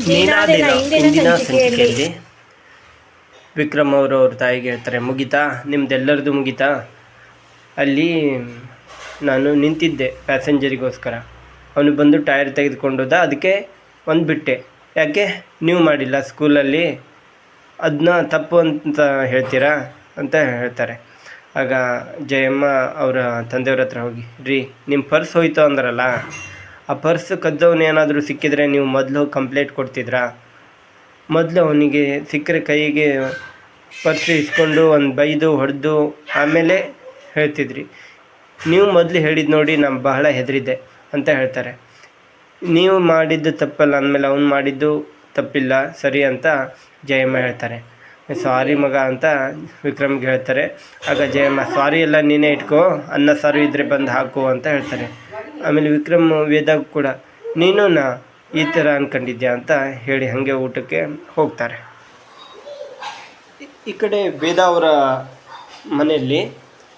ನೀನಾದಿನ ಇಂದಿನ ಸಂಚಿಕೆಯಲ್ಲಿ ವಿಕ್ರಮ್ ಅವರು ಅವ್ರ ತಾಯಿಗೆ ಹೇಳ್ತಾರೆ, ಮುಗಿತಾ ನಿಮ್ದೆಲ್ಲರದು ಮುಗಿತಾ? ಅಲ್ಲಿ ನಾನು ನಿಂತಿದ್ದೆ ಪ್ಯಾಸೆಂಜರಿಗೋಸ್ಕರ. ಅವನು ಬಂದು ಟೈರ್ ತೆಗೆದುಕೊಂಡೋದ, ಅದಕ್ಕೆ ಒಂದು ಬಿಟ್ಟೆ. ಯಾಕೆ ನೀವು ಮಾಡಿಲ್ಲ ಸ್ಕೂಲಲ್ಲಿ, ಅದನ್ನ ತಪ್ಪು ಅಂತ ಹೇಳ್ತೀರಾ ಅಂತ ಹೇಳ್ತಾರೆ. ಆಗ ಜಯಮ್ಮ ಅವರ ತಂದೆಯವ್ರ ಹತ್ರ ಹೋಗಿ, ರೀ ನಿಮ್ಮ ಪರ್ಸ್ ಹೋಯ್ತು ಅಂದ್ರಲ್ಲ, ಆ ಪರ್ಸ್ ಕದ್ದವನು ಏನಾದರೂ ಸಿಕ್ಕಿದರೆ ನೀವು ಮೊದಲು ಕಂಪ್ಲೇಂಟ್ ಕೊಡ್ತಿದ್ರಾ? ಮೊದಲು ಅವನಿಗೆ ಸಿಕ್ಕರೆ ಕೈಗೆ ಪರ್ಸ್ ಇಸ್ಕೊಂಡು ಒಂದು ಬೈದು ಹೊಡೆದು ಆಮೇಲೆ ಹೇಳ್ತಿದ್ರಿ. ನೀವು ಮೊದಲು ಹೇಳಿದ್ದು ನೋಡಿ ನಾನು ಬಹಳ ಹೆದರಿದ್ದೆ ಅಂತ ಹೇಳ್ತಾರೆ. ನೀವು ಮಾಡಿದ್ದು ತಪ್ಪಲ್ಲ ಅಂದಮೇಲೆ ಅವ್ನು ಮಾಡಿದ್ದು ತಪ್ಪಿಲ್ಲ ಸರಿ ಅಂತ ಜಯಮ್ಮ ಹೇಳ್ತಾರೆ. ಸಾರಿ ಮಗ ಅಂತ ವಿಕ್ರಮ್ಗೆ ಹೇಳ್ತಾರೆ. ಆಗ ಜಯಮ್ಮ, ಸಾರಿ ಎಲ್ಲ ನೀನೇ ಇಟ್ಕೋ, ಅನ್ನ ಸಾರು ಇದ್ದರೆ ಬಂದು ಹಾಕು ಅಂತ ಹೇಳ್ತಾರೆ. ಆಮೇಲೆ ವಿಕ್ರಮ್ ವೇದಾಗ ಕೂಡ ನೀನು ಈ ಥರ ಅಂದ್ಕೊಂಡಿದ್ಯಾ ಅಂತ ಹೇಳಿ ಹಾಗೆ ಊಟಕ್ಕೆ ಹೋಗ್ತಾರೆ. ಈ ಕಡೆ ವೇದ ಅವರ ಮನೆಯಲ್ಲಿ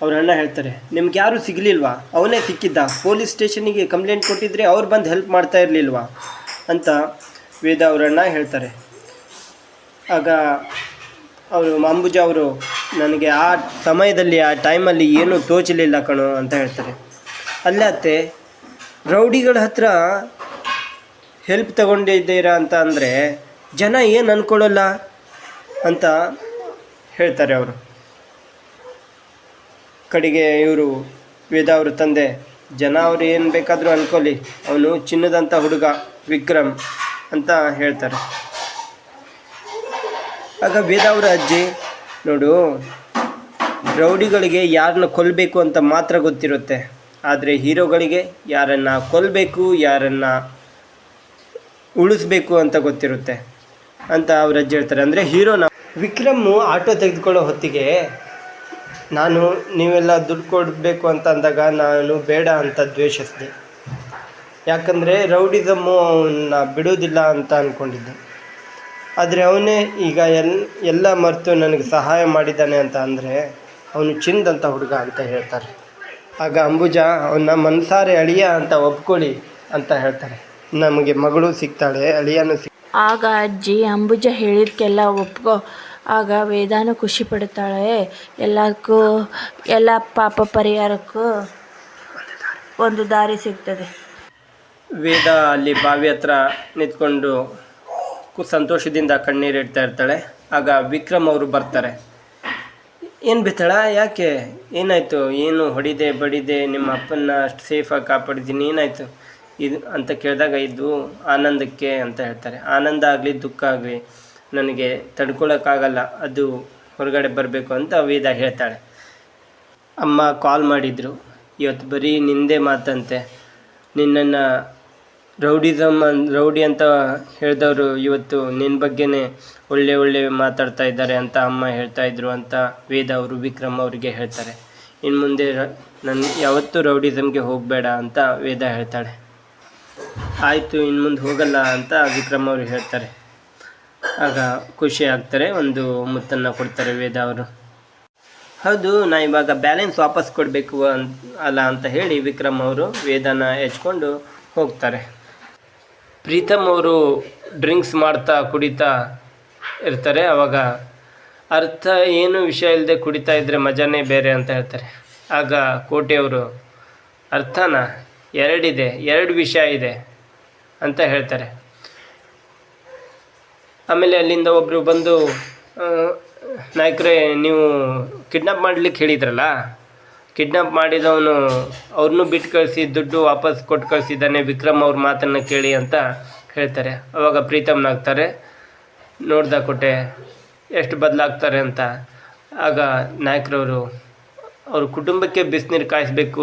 ಅವ್ರ ಅಣ್ಣ ಹೇಳ್ತಾರೆ, ನಿಮ್ಗೆ ಯಾರೂ ಸಿಗಲಿಲ್ವಾ? ಅವನೇ ಸಿಕ್ಕಿದ್ದ, ಪೊಲೀಸ್ ಸ್ಟೇಷನಿಗೆ ಕಂಪ್ಲೇಂಟ್ ಕೊಟ್ಟಿದ್ರೆ ಅವ್ರು ಬಂದು ಹೆಲ್ಪ್ ಮಾಡ್ತಾ ಇರಲಿಲ್ವಾ ಅಂತ ವೇದ ಅವರಣ್ಣ ಹೇಳ್ತಾರೆ. ಆಗ ಅವರು ಅಂಬುಜ ಅವರು, ನನಗೆ ಆ ಸಮಯದಲ್ಲಿ ಆ ಟೈಮಲ್ಲಿ ಏನೂ ತೋಚಲಿಲ್ಲ ಕಣೋ ಅಂತ ಹೇಳ್ತಾರೆ. ಅಲ್ಲೇ ಅತ್ತೆ, ರೌಡಿಗಳ ಹತ್ರ ಹೆಲ್ಪ್ ತಗೊಂಡಿದ್ದೀರಾ ಅಂತ ಅಂದರೆ ಜನ ಏನು ಅಂದ್ಕೊಳ್ಳಲ್ಲ ಅಂತ ಹೇಳ್ತಾರೆ ಅವರು. ಕಡೆಗೆ ಇವರು ವೇದ ಅವ್ರ ತಂದೆ, ಜನ ಅವರು ಏನು ಬೇಕಾದರೂ ಅಂದ್ಕೊಳ್ಳಿ, ಅವನು ಚಿನ್ನದಂಥ ಹುಡುಗ ವಿಕ್ರಮ್ ಅಂತ ಹೇಳ್ತಾರೆ. ಆಗ ವೇದ ಅವರ ಅಜ್ಜಿ, ನೋಡು, ರೌಡಿಗಳಿಗೆ ಯಾರನ್ನ ಕೊಲ್ಲಬೇಕು ಅಂತ ಮಾತ್ರ ಗೊತ್ತಿರುತ್ತೆ, ಆದರೆ ಹೀರೋಗಳಿಗೆ ಯಾರನ್ನು ಕೊಲ್ಲಬೇಕು, ಯಾರನ್ನು ಉಳಿಸ್ಬೇಕು ಅಂತ ಗೊತ್ತಿರುತ್ತೆ ಅಂತ ಅವ್ರ ಅಜ್ಜಿ ಹೇಳ್ತಾರೆ. ಅಂದರೆ ಹೀರೋನ ವಿಕ್ರಮ್ಮು ಆಟೋ ತೆಗೆದುಕೊಳ್ಳೋ ಹೊತ್ತಿಗೆ ನೀವೆಲ್ಲ ದುಡ್ಡು ಕೊಡಬೇಕು ಅಂತ ಅಂದಾಗ ನಾನು ಬೇಡ ಅಂತ ದ್ವೇಷಿಸಿದೆ. ಯಾಕಂದರೆ ರೌಡಿಸಮ್ಮು ಅವನ್ನ ಬಿಡೋದಿಲ್ಲ ಅಂತ ಅಂದ್ಕೊಂಡಿದ್ದೆ. ಆದರೆ ಅವನೇ ಈಗ ಎಲ್ಲ ಮರೆತು ನನಗೆ ಸಹಾಯ ಮಾಡಿದ್ದಾನೆ ಅಂತ ಅಂದರೆ ಅವನು ಚಿನ್ನದಂಥ ಹುಡುಗ ಅಂತ ಹೇಳ್ತಾರೆ. ಆಗ ಅಂಬುಜಾ, ಅವನ್ನ ಮನಸಾರೆ ಅಳಿಯ ಅಂತ ಒಪ್ಕೊಳ್ಳಿ ಅಂತ ಹೇಳ್ತಾರೆ. ನಮಗೆ ಮಗಳು ಸಿಗ್ತಾಳೆ, ಅಳಿಯನೂ ಆಗ ಅಜ್ಜಿ ಅಂಬುಜ ಹೇಳಿದ್ಕೆಲ್ಲ ಒಪ್ಕೋ. ಆಗ ವೇದಾನು ಖುಷಿ ಪಡ್ತಾಳೆ. ಎಲ್ಲದಕ್ಕೂ ಎಲ್ಲ ಪಾಪ ಪರಿಹಾರಕ್ಕೂ ಒಂದು ದಾರಿ ಸಿಗ್ತದೆ. ವೇದ ಅಲ್ಲಿ ಬಾವಿ ಹತ್ರ ನಿಂತ್ಕೊಂಡು ಸಂತೋಷದಿಂದ ಕಣ್ಣೀರಿಡ್ತಾ ಇರ್ತಾಳೆ. ಆಗ ವಿಕ್ರಮ್ ಅವರು ಬರ್ತಾರೆ. ಏನು ಬಿತ್ತಳ, ಯಾಕೆ, ಏನಾಯಿತು, ಏನು ಹೊಡಿದೆ ಬಡಿದೆ, ನಿಮ್ಮ ಅಪ್ಪನ್ನ ಅಷ್ಟು ಸೇಫಾಗಿ ಕಾಪಾಡಿದ್ದೀನಿ, ಏನಾಯಿತು ಇದು ಅಂತ ಕೇಳಿದಾಗ, ಇದು ಆನಂದಕ್ಕೆ ಅಂತ ಹೇಳ್ತಾರೆ. ಆನಂದ ಆಗಲಿ ದುಃಖ ಆಗಲಿ ನನಗೆ ತಡ್ಕೊಳಕ್ಕಾಗಲ್ಲ, ಅದು ಹೊರಗಡೆ ಬರಬೇಕು ಅಂತ ವೇದ ಹೇಳ್ತಾಳೆ. ಅಮ್ಮ ಕಾಲ್ ಮಾಡಿದರು, ಇವತ್ತು ಬರೀ ನಿಂದೇ ಮಾತಂತೆ, ನಿನ್ನನ್ನು ರೌಡಿ ಅಂತ ಹೇಳಿದವರು ಇವತ್ತು ನಿನ್ನ ಬಗ್ಗೆನೇ ಒಳ್ಳೆ ಮಾತಾಡ್ತಾ ಇದ್ದಾರೆ ಅಂತ ಅಮ್ಮ ಹೇಳ್ತಾಯಿದ್ರು ಅಂತ ವೇದ ಅವರು ವಿಕ್ರಮ್ ಅವರಿಗೆ ಹೇಳ್ತಾರೆ. ಇನ್ನು ಮುಂದೆ ಯಾವತ್ತೂ ರೌಡಿಸಮ್ಗೆ ಹೋಗಬೇಡ ಅಂತ ವೇದ ಹೇಳ್ತಾಳೆ. ಆಯಿತು, ಇನ್ನು ಮುಂದೆ ಹೋಗಲ್ಲ ಅಂತ ವಿಕ್ರಮ್ ಅವರು ಹೇಳ್ತಾರೆ. ಆಗ ಖುಷಿ ಆಗ್ತಾರೆ, ಒಂದು ಮುತ್ತನ್ನು ಕೊಡ್ತಾರೆ ವೇದ ಅವರು. ಹೌದು, ನಾ ಇವಾಗ ಬ್ಯಾಲೆನ್ಸ್ ವಾಪಸ್ ಕೊಡಬೇಕು ಅಲ್ಲ ಅಂತ ಹೇಳಿ ವಿಕ್ರಮ್ ಅವರು ವೇದನ ಹೆಚ್ಕೊಂಡು ಹೋಗ್ತಾರೆ. ಪ್ರೀತಮ್ ಅವರು ಡ್ರಿಂಕ್ಸ್ ಮಾಡ್ತಾ ಕುಡಿತಾ ಇರ್ತಾರೆ. ಆವಾಗ ಅರ್ಥ ಏನು ವಿಷಯ ಇಲ್ಲದೆ ಕುಡಿತಾ ಇದ್ದರೆ ಮಜಾನೇ ಬೇರೆ ಅಂತ ಹೇಳ್ತಾರೆ. ಆಗ ಕೋಟೆಯವರು, ಅರ್ಥನ ಎರಡು ವಿಷಯ ಇದೆ ಅಂತ ಹೇಳ್ತಾರೆ. ಆಮೇಲೆ ಅಲ್ಲಿಂದ ಒಬ್ಬರು ಬಂದು, ನಾಯಕರೇ, ನೀವು ಕಿಡ್ನಾಪ್ ಮಾಡಲಿಕ್ಕೆ ಹೇಳಿದ್ರಲ್ಲ, ಕಿಡ್ನಾಪ್ ಮಾಡಿದವನು ಅವ್ರನ್ನೂ ಬಿಟ್ಟು ಕಳಿಸಿ ದುಡ್ಡು ವಾಪಸ್ ಕೊಟ್ಟು ಕಳಿಸಿದ್ದಾನೆ, ವಿಕ್ರಮ್ ಅವ್ರ ಮಾತನ್ನು ಕೇಳಿ ಅಂತ ಹೇಳ್ತಾರೆ. ಆವಾಗ ಪ್ರೀತಮ್ನಾಗ್ತಾರೆ, ನೋಡ್ದ ಕೊಟ್ಟೆ ಎಷ್ಟು ಬದಲಾಗ್ತಾರೆ ಅಂತ. ಆಗ ನಾಯಕರವರು, ಅವ್ರ ಕುಟುಂಬಕ್ಕೆ ಬಿಸಿನೀರು ಕಾಯಿಸ್ಬೇಕು,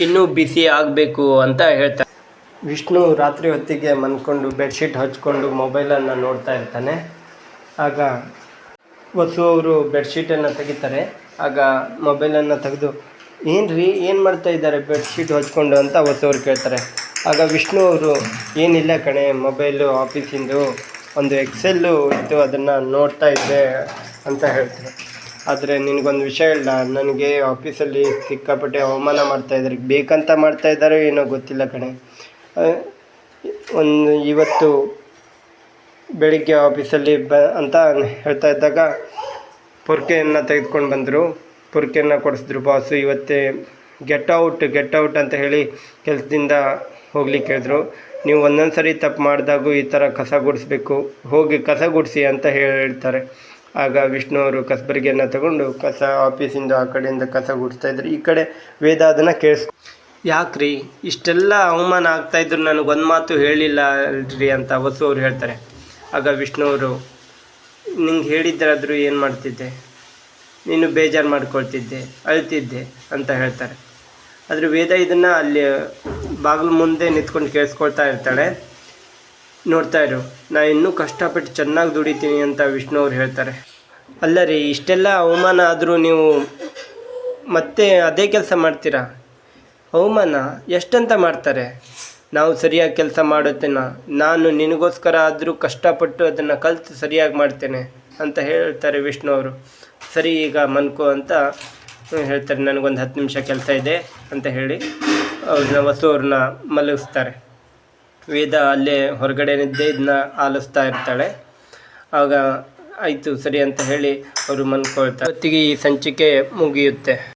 ಇನ್ನೂ ಬಿಸಿ ಆಗಬೇಕು ಅಂತ ಹೇಳ್ತಾರೆ. ವಿಷ್ಣು ರಾತ್ರಿ ಹೊತ್ತಿಗೆ ಮನ್ಕೊಂಡು ಬೆಡ್ಶೀಟ್ ಹಚ್ಕೊಂಡು ಮೊಬೈಲನ್ನು ನೋಡ್ತಾ ಇರ್ತಾನೆ. ಆಗ ವಸು ಅವರು ಬೆಡ್ಶೀಟನ್ನು ತೆಗಿತಾರೆ. ಆಗ ಮೊಬೈಲನ್ನು ತೆಗೆದು, ಏನು ಮಾಡ್ತಾ ಇದ್ದಾರೆ ಬೆಡ್ಶೀಟ್ ಹಚ್ಕೊಂಡು ಅಂತ ವಸು ಅವ್ರು ಕೇಳ್ತಾರೆ. ಆಗ ವಿಷ್ಣು ಅವರು, ಏನಿಲ್ಲ ಕಣೆ, ಮೊಬೈಲು ಆಫೀಸಿಂದು ಒಂದು ಎಕ್ಸೆಲ್ಲು ಇತ್ತು, ಅದನ್ನು ನೋಡ್ತಾ ಇದ್ದೆ ಅಂತ ಹೇಳ್ತಾರೆ. ಆದರೆ ನಿನಗೊಂದು ವಿಷಯ ಇಲ್ಲ, ನನಗೆ ಆಫೀಸಲ್ಲಿ ಸಿಕ್ಕಾಪಟ್ಟೆ ಅವಮಾನ ಮಾಡ್ತಾಯಿದ್ದಾರೆ, ಬೇಕಂತ ಮಾಡ್ತಾಯಿದ್ದಾರೋ ಏನೋ ಗೊತ್ತಿಲ್ಲ ಕಣೆ. ಇವತ್ತು ಬೆಳಿಗ್ಗೆ ಆಫೀಸಲ್ಲಿ ಅಂತ ಹೇಳ್ತಾ ಇದ್ದಾಗ ಪೊರ್ಕೆಯನ್ನು ತೆಗೆದುಕೊಂಡು ಬಂದರು. ಪೊರ್ಕೆಯನ್ನು ಕೊಡಿಸಿದ್ರು ಬಾಸು. ಇವತ್ತೇ ಗೆಟ್ ಔಟ್ ಅಂತ ಹೇಳಿ ಕೆಲಸದಿಂದ ಹೋಗ್ಲಿಕ್ಕೆ ಹೇಳಿದ್ರು. ನೀವು ಒಂದೊಂದು ಸರಿ ತಪ್ಪು ಮಾಡಿದಾಗೂ ಈ ಥರ ಕಸ ಗುಡಿಸ್ಬೇಕು, ಹೋಗಿ ಕಸ ಗುಡಿಸಿ ಅಂತ ಹೇಳ್ತಾರೆ. ಆಗ ವಿಷ್ಣು ಅವರು ಕಸಬರಿಗೆಯನ್ನು ತಗೊಂಡು ಕಸ ಆಫೀಸಿಂದ ಆ ಕಡೆಯಿಂದ ಕಸ ಗುಡಿಸ್ತಾಯಿದ್ರು. ಈ ಕಡೆ ವೇದ ಅದನ್ನು ಯಾಕ್ರಿ ಇಷ್ಟೆಲ್ಲ ಅವಮಾನ ಆಗ್ತಾಯಿದ್ರು, ನನಗೊಂದು ಮಾತು ಹೇಳಿಲ್ಲ ಅಲ್ರಿ ಅಂತ ವಸು ಅವರು ಹೇಳ್ತಾರೆ. ಆಗ ವಿಷ್ಣು ಅವರು, ನಿಂಗೆ ಹೇಳಿದ್ದಾದ್ರೂ ಏನು ಮಾಡ್ತಿದ್ದೆ, ನೀನು ಬೇಜಾರು ಮಾಡ್ಕೊಳ್ತಿದ್ದೆ, ಅಳ್ತಿದ್ದೆ ಅಂತ ಹೇಳ್ತಾರೆ. ಆದರೆ ವೇದ ಇದನ್ನು ಅಲ್ಲಿ ಬಾಗಿಲು ಮುಂದೆ ನಿಂತ್ಕೊಂಡು ಕೇಳಿಸ್ಕೊಳ್ತಾ ಇರ್ತಾಳೆ. ನೋಡ್ತಾ ಇರು, ನಾನು ಇನ್ನೂ ಕಷ್ಟಪಟ್ಟು ಚೆನ್ನಾಗಿ ದುಡಿತೀನಿ ಅಂತ ವಿಷ್ಣು ಅವ್ರು ಹೇಳ್ತಾರೆ. ಅಲ್ಲ ರೀ, ಇಷ್ಟೆಲ್ಲ ಅವಮಾನ ಆದರೂ ನೀವು ಮತ್ತೆ ಅದೇ ಕೆಲಸ ಮಾಡ್ತೀರಾ? ಅವಮಾನ ಎಷ್ಟಂತ ಮಾಡ್ತಾರೆ? ನಾವು ಸರಿಯಾಗಿ ಕೆಲಸ ಮಾಡುತ್ತೇನೆ, ನಾನು ನಿನಗೋಸ್ಕರ ಆದರೂ ಕಷ್ಟಪಟ್ಟು ಅದನ್ನು ಕಲಿತು ಸರಿಯಾಗಿ ಮಾಡ್ತೇನೆ ಅಂತ ಹೇಳ್ತಾರೆ ವಿಷ್ಣು ಅವರು. ಸರಿ, ಈಗ ಮನ್ಕೋ ಅಂತ ಹೇಳ್ತಾರೆ. ನನಗೊಂದು 10 ನಿಮಿಷ ಕೆಲಸ ಇದೆ ಅಂತ ಹೇಳಿ ಅವ್ರನ್ನ ವಸು ಅವ್ರನ್ನ ಮಲಗಿಸ್ತಾರೆ. ವೇದ ಅಲ್ಲೇ ಹೊರಗಡೆ ನಿದ್ದೆ ಇದನ್ನ ಆಲಿಸ್ತಾ ಇರ್ತಾಳೆ. ಆಗ ಆಯಿತು ಸರಿ ಅಂತ ಹೇಳಿ ಅವರು ಮನ್ಕೊಳ್ತಾರೆ. ಹೊತ್ತಿಗೆ ಈ ಸಂಚಿಕೆ ಮುಗಿಯುತ್ತೆ.